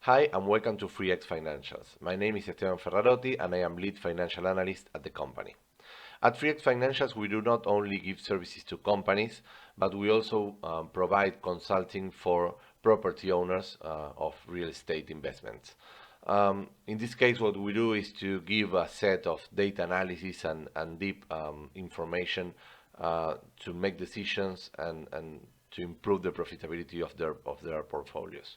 Hi, and welcome to FreeX Financials. My name is Esteban Ferrarotti, and I am lead financial analyst at the company. At FreeX Financials, we do not only give services to companies, but we also provide consulting for property owners of real estate investments. In this case, what we do is to give a set of data analysis and deep information to make decisions and to improve the profitability of their portfolios.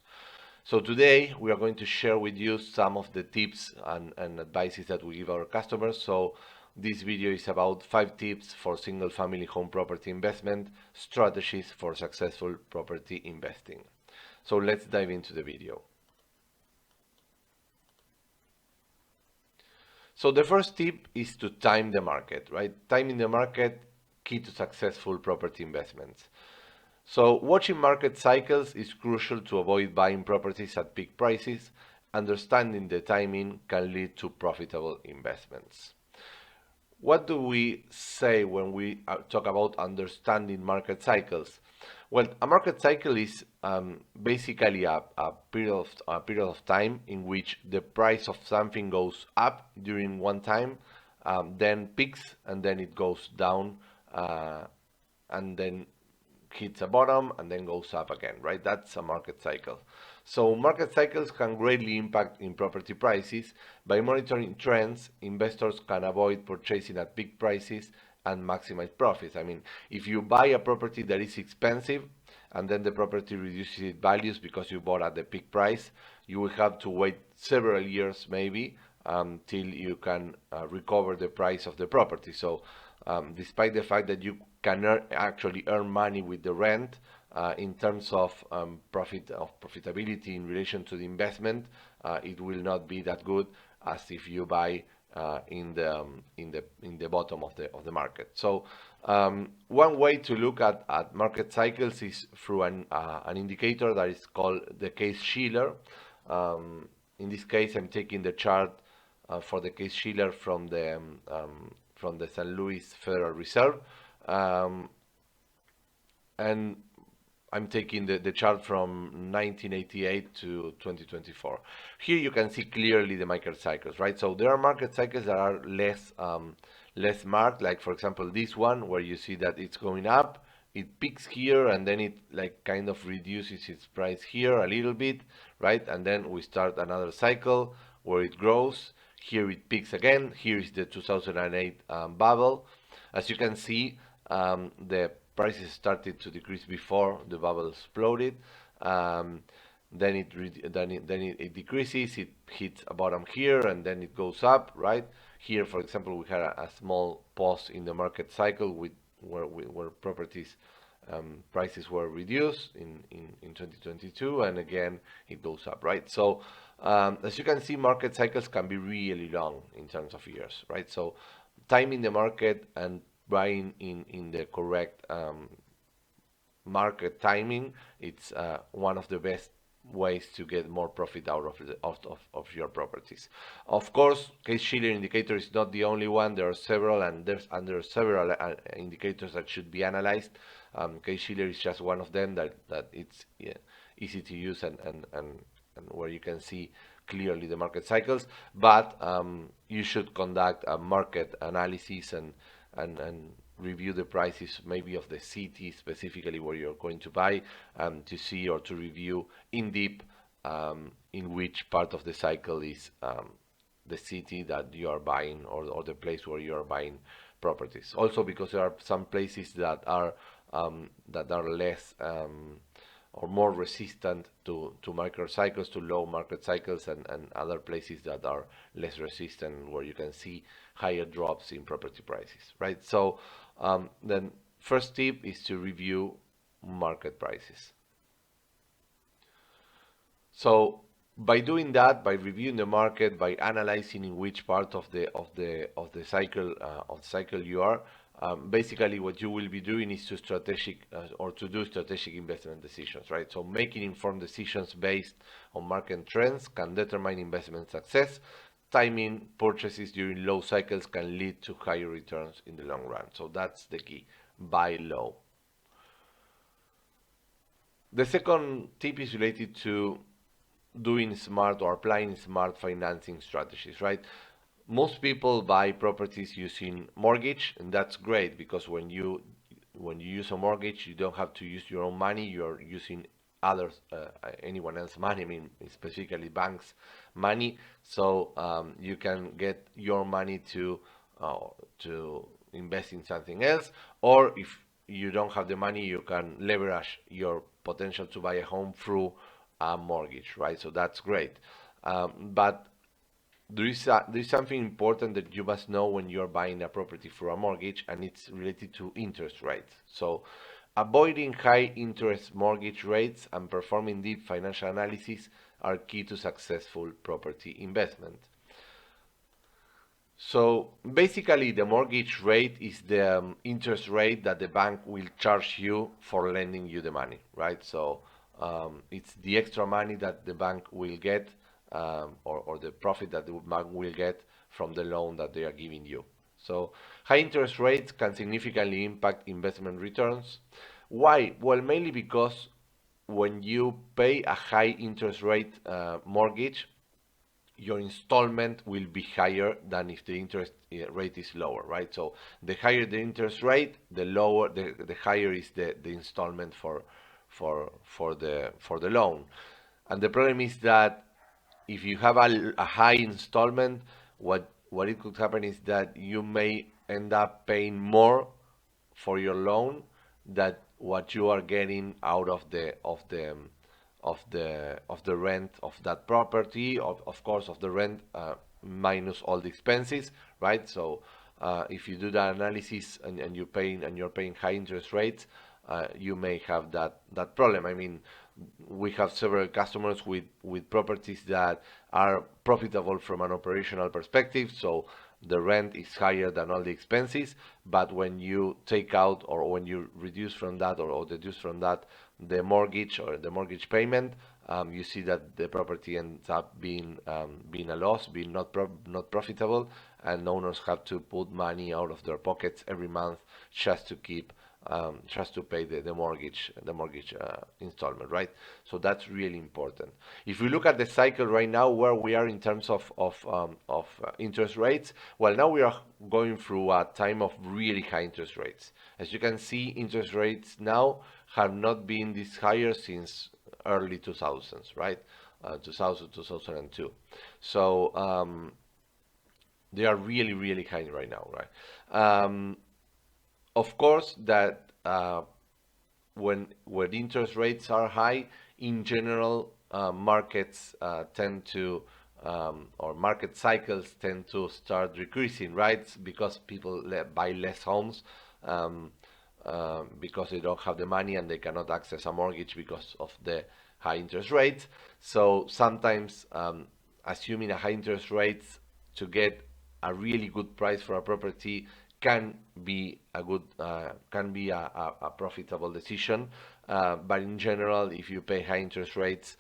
So today we are going to share with you some of the tips and advices that we give our customers. So this video is about 5 tips for single family home property investment, strategies for successful property investing. So let's dive into the video. So the first tip is to time the market, right? Timing the market, key to successful property investments. So watching market cycles is crucial to avoid buying properties at peak prices. Understanding the timing can lead to profitable investments. What do we say when we talk about understanding market cycles? Well, a market cycle is basically a period of time in which the price of something goes up during one time, then peaks, and then it goes down, and then hits a bottom and then goes up again, right? That's a market cycle. So market cycles can greatly impact in property prices. By monitoring trends, investors can avoid purchasing at peak prices and maximize profits. I mean, if you buy a property that is expensive and then the property reduces its values because you bought at the peak price, you will have to wait several years maybe till you can recover the price of the property. So despite the fact that you can actually earn money with the rent, in terms of profitability in relation to the investment, it will not be that good as if you buy in the bottom of the market. So one way to look at market cycles is through an indicator that is called the Case-Shiller. In this case, I'm taking the chart for the Case-Shiller from the St. Louis Federal Reserve, and I'm taking the chart from 1988 to 2024. Here you can see clearly the market cycles, right? So there are market cycles that are less marked, like for example this one, where you see that it's going up, it peaks here, and then it like kind of reduces its price here a little bit, right? And then we start another cycle where it grows. Here it peaks again. Here is the 2008 bubble. As you can see, the prices started to decrease before the bubble exploded. Then it decreases, it hits a bottom here, and then it goes up, right? Here, for example, we had a small pause in the market cycle where properties prices were reduced in 2022, and again it goes up, right? So as you can see, market cycles can be really long in terms of years, right? So timing the market and buying in the correct market timing, it's one of the best ways to get more profit out of your properties. Of course, Case-Shiller indicator is not the only one. There are several, and there's several indicators that should be analyzed. Case-Shiller is just one of them that it's easy to use and where you can see clearly the market cycles. But you should conduct a market analysis and review the prices maybe of the city specifically where you're going to buy, to see or to review in deep in which part of the cycle is the city that you are buying or the place where you are buying properties. Also because there are some places that are less or more resistant to market cycles, to low market cycles, and other places that are less resistant where you can see higher drops in property prices, right? So then first tip is to review market prices. So by doing that, by reviewing the market, by analyzing in which part of the cycle you are, basically what you will be doing is to do strategic investment decisions, right? So making informed decisions based on market trends can determine investment success. Timing purchases during low cycles can lead to higher returns in the long run. So that's the key. Buy low. The second tip is related to doing smart or applying smart financing strategies, right? Most people buy properties using mortgage, and that's great because when you use a mortgage, you don't have to use your own money. You're using others, anyone else's money. I mean, specifically banks' money. So you can get your money to invest in something else, or if you don't have the money, you can leverage your potential to buy a home through a mortgage, right? So that's great. But there is something important that you must know when you're buying a property for a mortgage, and it's related to interest rates. So, avoiding high interest mortgage rates and performing deep financial analysis are key to successful property investment. So, basically, the mortgage rate is the interest rate that the bank will charge you for lending you the money, right? So, it's the extra money that the bank will get, or the profit that the bank will get from the loan that they are giving you. So high interest rates can significantly impact investment returns. Why? Well, mainly because when you pay a high interest rate mortgage, your installment will be higher than if the interest rate is lower, right? So the higher the interest rate, the higher is the installment for the loan. And the problem is that if you have a high installment, what it could happen is that you may end up paying more for your loan than what you are getting out of the rent of that property, of course of the rent, minus all the expenses, right? So if you do that analysis and you're paying high interest rates, you may have that problem. I mean, we have several customers with properties that are profitable from an operational perspective, so the rent is higher than all the expenses, but when you take out or when you reduce from that or deduce from that the mortgage or the mortgage payment, you see that the property ends up being a loss, being not profitable, and owners have to put money out of their pockets every month just to keep just to pay the mortgage installment, right? So that's really important. If we look at the cycle right now, where we are in terms of interest rates, well, now we are going through a time of really high interest rates. As you can see, interest rates now have not been this higher since early 2000s, right? 2000, 2002. So they are really, really high right now, right? Of course, that when interest rates are high, in general, markets tend to or market cycles tend to start decreasing, right? Because people buy less homes, because they don't have the money and they cannot access a mortgage because of the high interest rates. So sometimes, assuming a high interest rates to get a really good price for a property can be a profitable decision, but in general, if you pay high interest rates,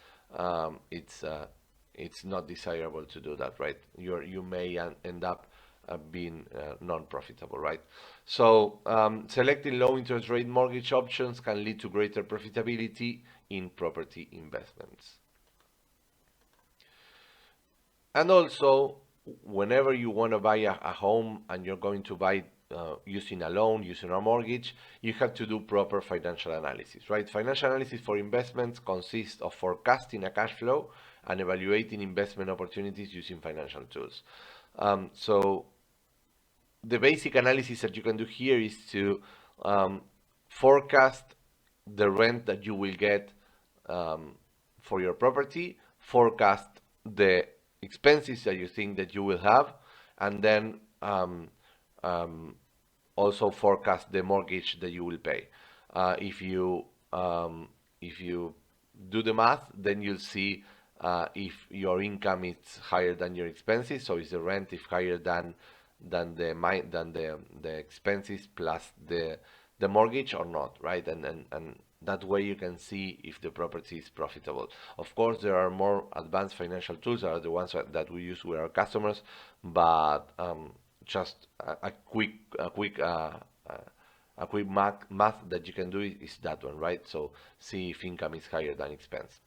it's not desirable to do that, right? You may end up being non-profitable, right? So selecting low interest rate mortgage options can lead to greater profitability in property investments. And also, whenever you want to buy a home and you're going to buy using a loan, using a mortgage, you have to do proper financial analysis, right? Financial analysis for investments consists of forecasting a cash flow and evaluating investment opportunities using financial tools. So the basic analysis that you can do here is to forecast the rent that you will get for your property, forecast the expenses that you think that you will have, and then also forecast the mortgage that you will pay. If you do the math, then you'll see if your income is higher than your expenses. So is the rent if higher than the expenses plus the mortgage or not, right? And that way you can see if the property is profitable. Of course, there are more advanced financial tools that are the ones that we use with our customers, but just a quick math that you can do is that one, right? So see if income is higher than expense.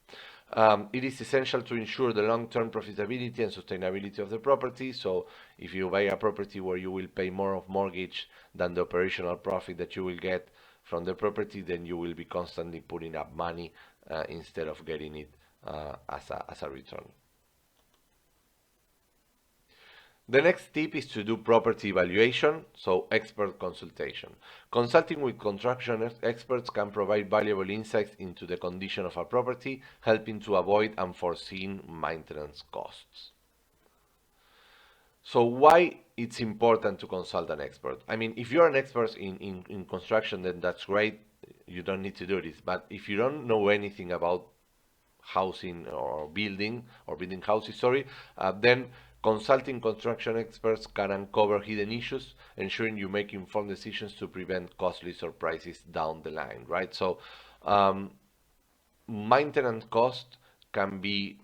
It is essential to ensure the long-term profitability and sustainability of the property. So if you buy a property where you will pay more of mortgage than the operational profit that you will get from the property, then you will be constantly putting up money instead of getting it as a return. The next tip is to do property evaluation, so expert consultation. Consulting with construction experts can provide valuable insights into the condition of a property, helping to avoid unforeseen maintenance costs. So why it's important to consult an expert? I mean, if you're an expert in construction, then that's great. You don't need to do this. But if you don't know anything about housing or building houses, then consulting construction experts can uncover hidden issues, ensuring you make informed decisions to prevent costly surprises down the line, right? So maintenance cost can be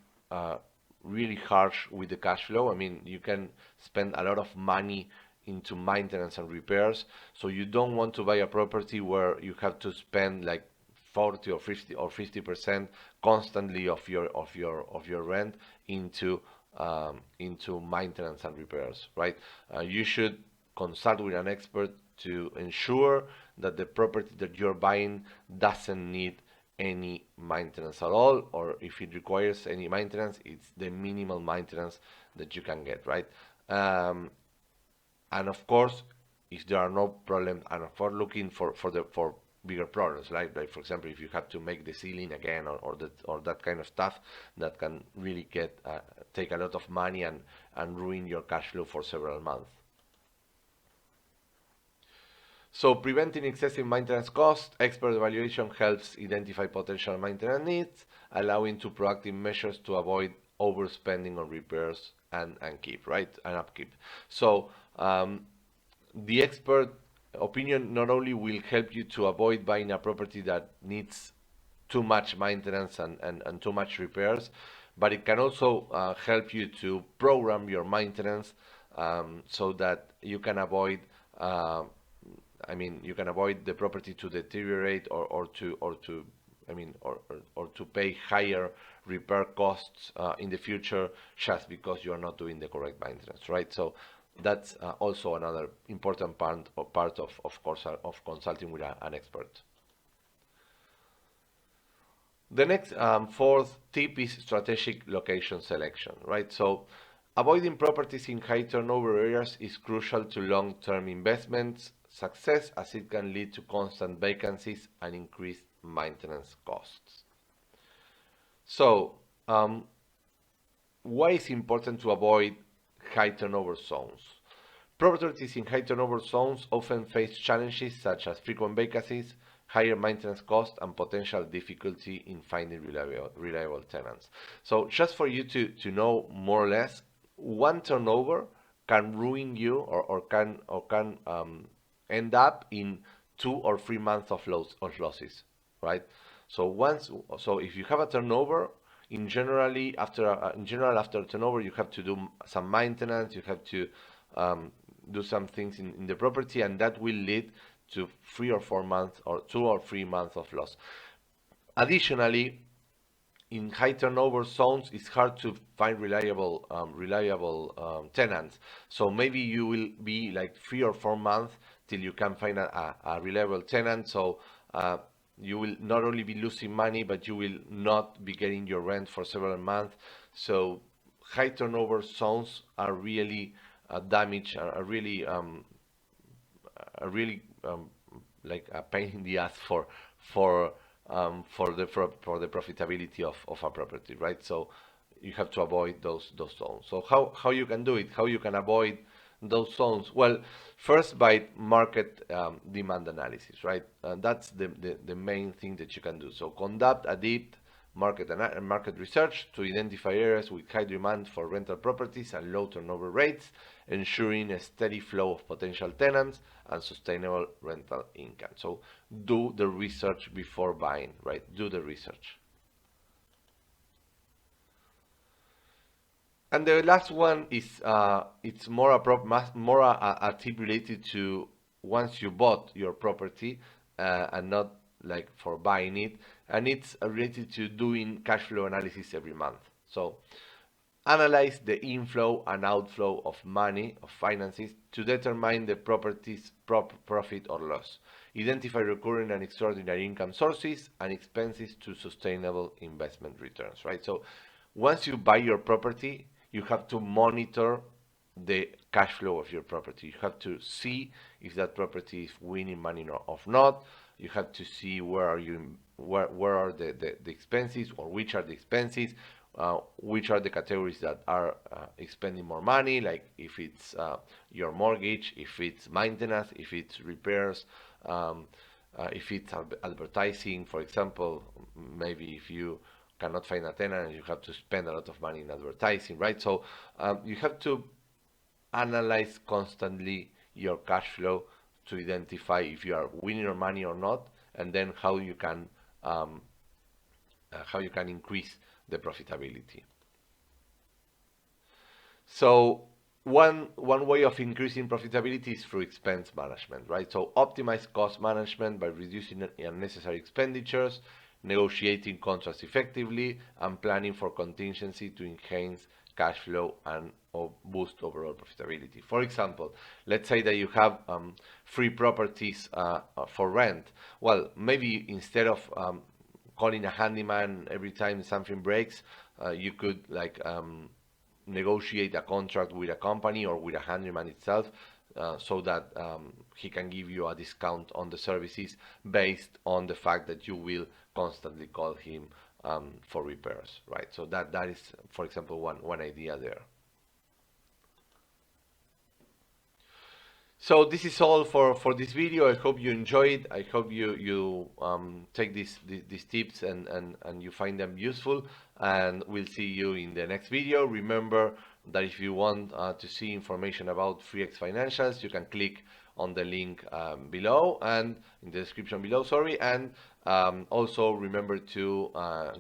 really harsh with the cash flow. I mean, you can spend a lot of money into maintenance and repairs, so you don't want to buy a property where you have to spend like 40 or 50% constantly of your rent into maintenance and repairs, right? You should consult with an expert to ensure that the property that you're buying doesn't need any maintenance at all, or if it requires any maintenance, it's the minimal maintenance that you can get, right? And of course, if there are no problems, and for looking for bigger problems, like for example, if you have to make the ceiling again, or that kind of stuff that can really take a lot of money and ruin your cash flow for several months. So preventing excessive maintenance costs, expert evaluation helps identify potential maintenance needs, allowing to proactive measures to avoid overspending on repairs and upkeep. So the expert opinion not only will help you to avoid buying a property that needs too much maintenance and too much repairs, but it can also help you to program your maintenance so that you can avoid you can avoid the property to deteriorate or to pay higher repair costs in the future just because you are not doing the correct maintenance, right? So that's also another important part of consulting with an expert. The next fourth tip is strategic location selection, right? So avoiding properties in high turnover areas is crucial to long-term investments success, as it can lead to constant vacancies and increased maintenance costs. So why is it important to avoid high turnover zones? Properties in high turnover zones often face challenges such as frequent vacancies, higher maintenance costs, and potential difficulty in finding reliable tenants. So just for you to know more or less, one turnover can ruin you or can end up in 2 or 3 months of losses, right? So if you have a turnover, in general after turnover, you have to do some maintenance, you have to do some things in the property, and that will lead to 3 or 4 months or 2 or 3 months of loss. Additionally, in high turnover zones, it's hard to find reliable tenants. So maybe you will be like 3 or 4 months till you can find a reliable tenant. So you will not only be losing money, but you will not be getting your rent for several months. So high turnover zones are really damaged, are really like a pain in the ass for the profitability of a property, right? So you have to avoid those zones. So how you can do it? How you can avoid those zones? Well, first by market demand analysis, right? That's the main thing that you can do. So conduct a deep market research to identify areas with high demand for rental properties and low turnover rates, ensuring a steady flow of potential tenants and sustainable rental income. So do the research before buying, right? Do the research. And the last one is it's more a tip related to once you bought your property and not like for buying it, and it's related to doing cash flow analysis every month. So analyze the inflow and outflow of money, of finances, to determine the property's profit or loss. Identify recurring and extraordinary income sources and expenses to sustainable investment returns, right? So once you buy your property, you have to monitor the cash flow of your property. You have to see if that property is winning money or not. You have to see where are the expenses, or which are the expenses, which are the categories that are expending more money, like if it's your mortgage, if it's maintenance, if it's repairs, if it's advertising, for example. Maybe if you cannot find a tenant, you have to spend a lot of money in advertising, right? So you have to analyze constantly your cash flow to identify if you are winning your money or not, and then how you can increase the profitability. So one way of increasing profitability is through expense management, right? So optimize cost management by reducing unnecessary expenditures, negotiating contracts effectively, and planning for contingency to enhance cash flow and boost overall profitability. For example, let's say that you have 3 properties for rent. Well, maybe instead of calling a handyman every time something breaks, you could like negotiate a contract with a company or with a handyman itself, so that he can give you a discount on the services based on the fact that you will constantly call him for repairs, right? So that is, for example, one idea there. So this is all for this video. I hope you enjoyed. I hope you take these tips and you find them useful. And we'll see you in the next video. Remember that if you want to see information about 3X Financials, you can click on the link below and in the description below. Sorry, and also remember to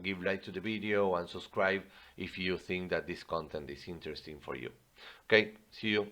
give like to the video and subscribe if you think that this content is interesting for you. Okay, see you.